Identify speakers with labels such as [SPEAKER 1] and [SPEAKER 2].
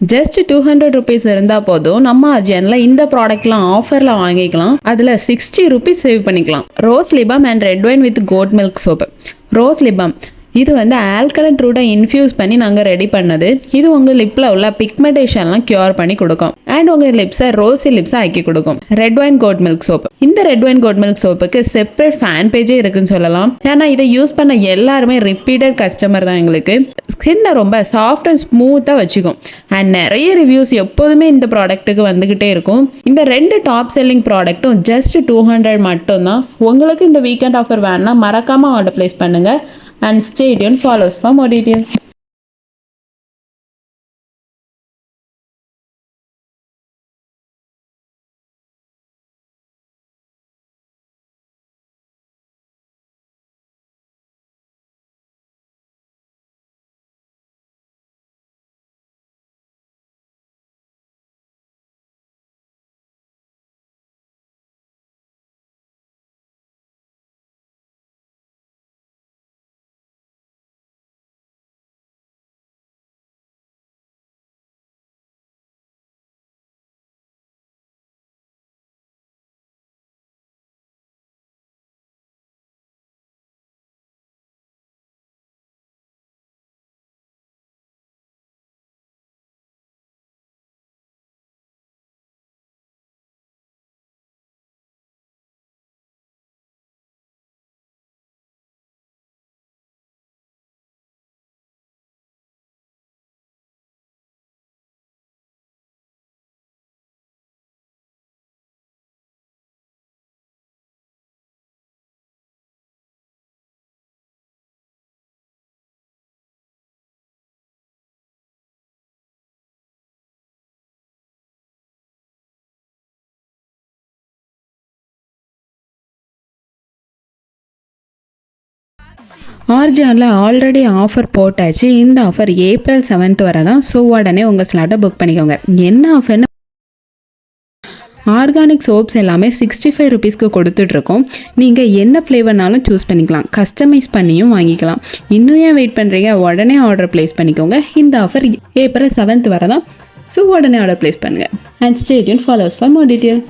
[SPEAKER 1] Just 200 rupees இருந்தால் போதும் நம்ம அர்ஜென்டில் இந்த ப்ராடக்ட்லாம் ஆஃபரில் வாங்கிக்கலாம். அதில் 60 ருபீஸ் சேவ் பண்ணிக்கலாம். Rose lip balm and red wine with goat milk soap. Rose lip balm இது வந்து ஆல்கலைன் ரூட்டை இன்ஃப்யூஸ் பண்ணி நாங்கள் ரெடி பண்ணது. இது உங்கள் லிப்பில் உள்ள பிக்மெண்டேஷன்லாம் க்யூர் பண்ணி கொடுக்கும் அண்ட் உங்கள் லிப்ஸை ரோசி லிப்ஸை ஆக்கி கொடுக்கும். Red wine goat milk soap. இந்த ரெட் ஒயின் கோட் மில்க் சோப்புக்கு செப்பரேட் ஃபேன் பேஜே இருக்குன்னு சொல்லலாம். ஏன்னா இதை யூஸ் பண்ண எல்லாருமே ரிப்பீட்டட் கஸ்டமர் தான். எங்களுக்கு ஸ்கின்னை ரொம்ப சாஃப்ட் அண்ட் ஸ்மூத்தாக வச்சுக்கும் அண்ட் நிறைய ரிவ்யூஸ் எப்போதுமே இந்த ப்ராடக்ட்டுக்கு வந்துக்கிட்டே இருக்கும். இந்த 2 டாப் செல்லிங் ப்ராடக்ட்டும் ஜஸ்ட் 200 மட்டும்தான். உங்களுக்கு இந்த வீக்கெண்ட் ஆஃபர் வேணும்னா மறக்காமல் ஆர்டர் ப்ளேஸ் பண்ணுங்கள். And stay tuned, follow us for more details. ஆர்ஜிஆரில் ஆல்ரெடி ஆஃபர் போட்டாச்சு. இந்த ஆஃபர் ஏப்ரல் 7th வரை தான். ஸோ உடனே உங்கள் ஸ்லாட்டை புக் பண்ணிக்கோங்க. என்ன ஆஃபர்னு ஆர்கானிக் சோப்ஸ் எல்லாமே 65 ருபீஸ்க்கு கொடுத்துட்ருக்கோம். நீங்கள் என்ன ஃப்ளேவர்னாலும் சூஸ் பண்ணிக்கலாம். கஸ்டமைஸ் பண்ணியும் வாங்கிக்கலாம். இன்னும் ஏன் வெயிட் பண்ணுறீங்க? உடனே ஆர்டர் ப்ளேஸ் பண்ணிக்கோங்க. இந்த ஆஃபர் ஏப்ரல் 7th வரை தான். ஸோ உடனே ஆர்டர் ப்ளேஸ் பண்ணுங்கள். And stay tuned, follow as for more details.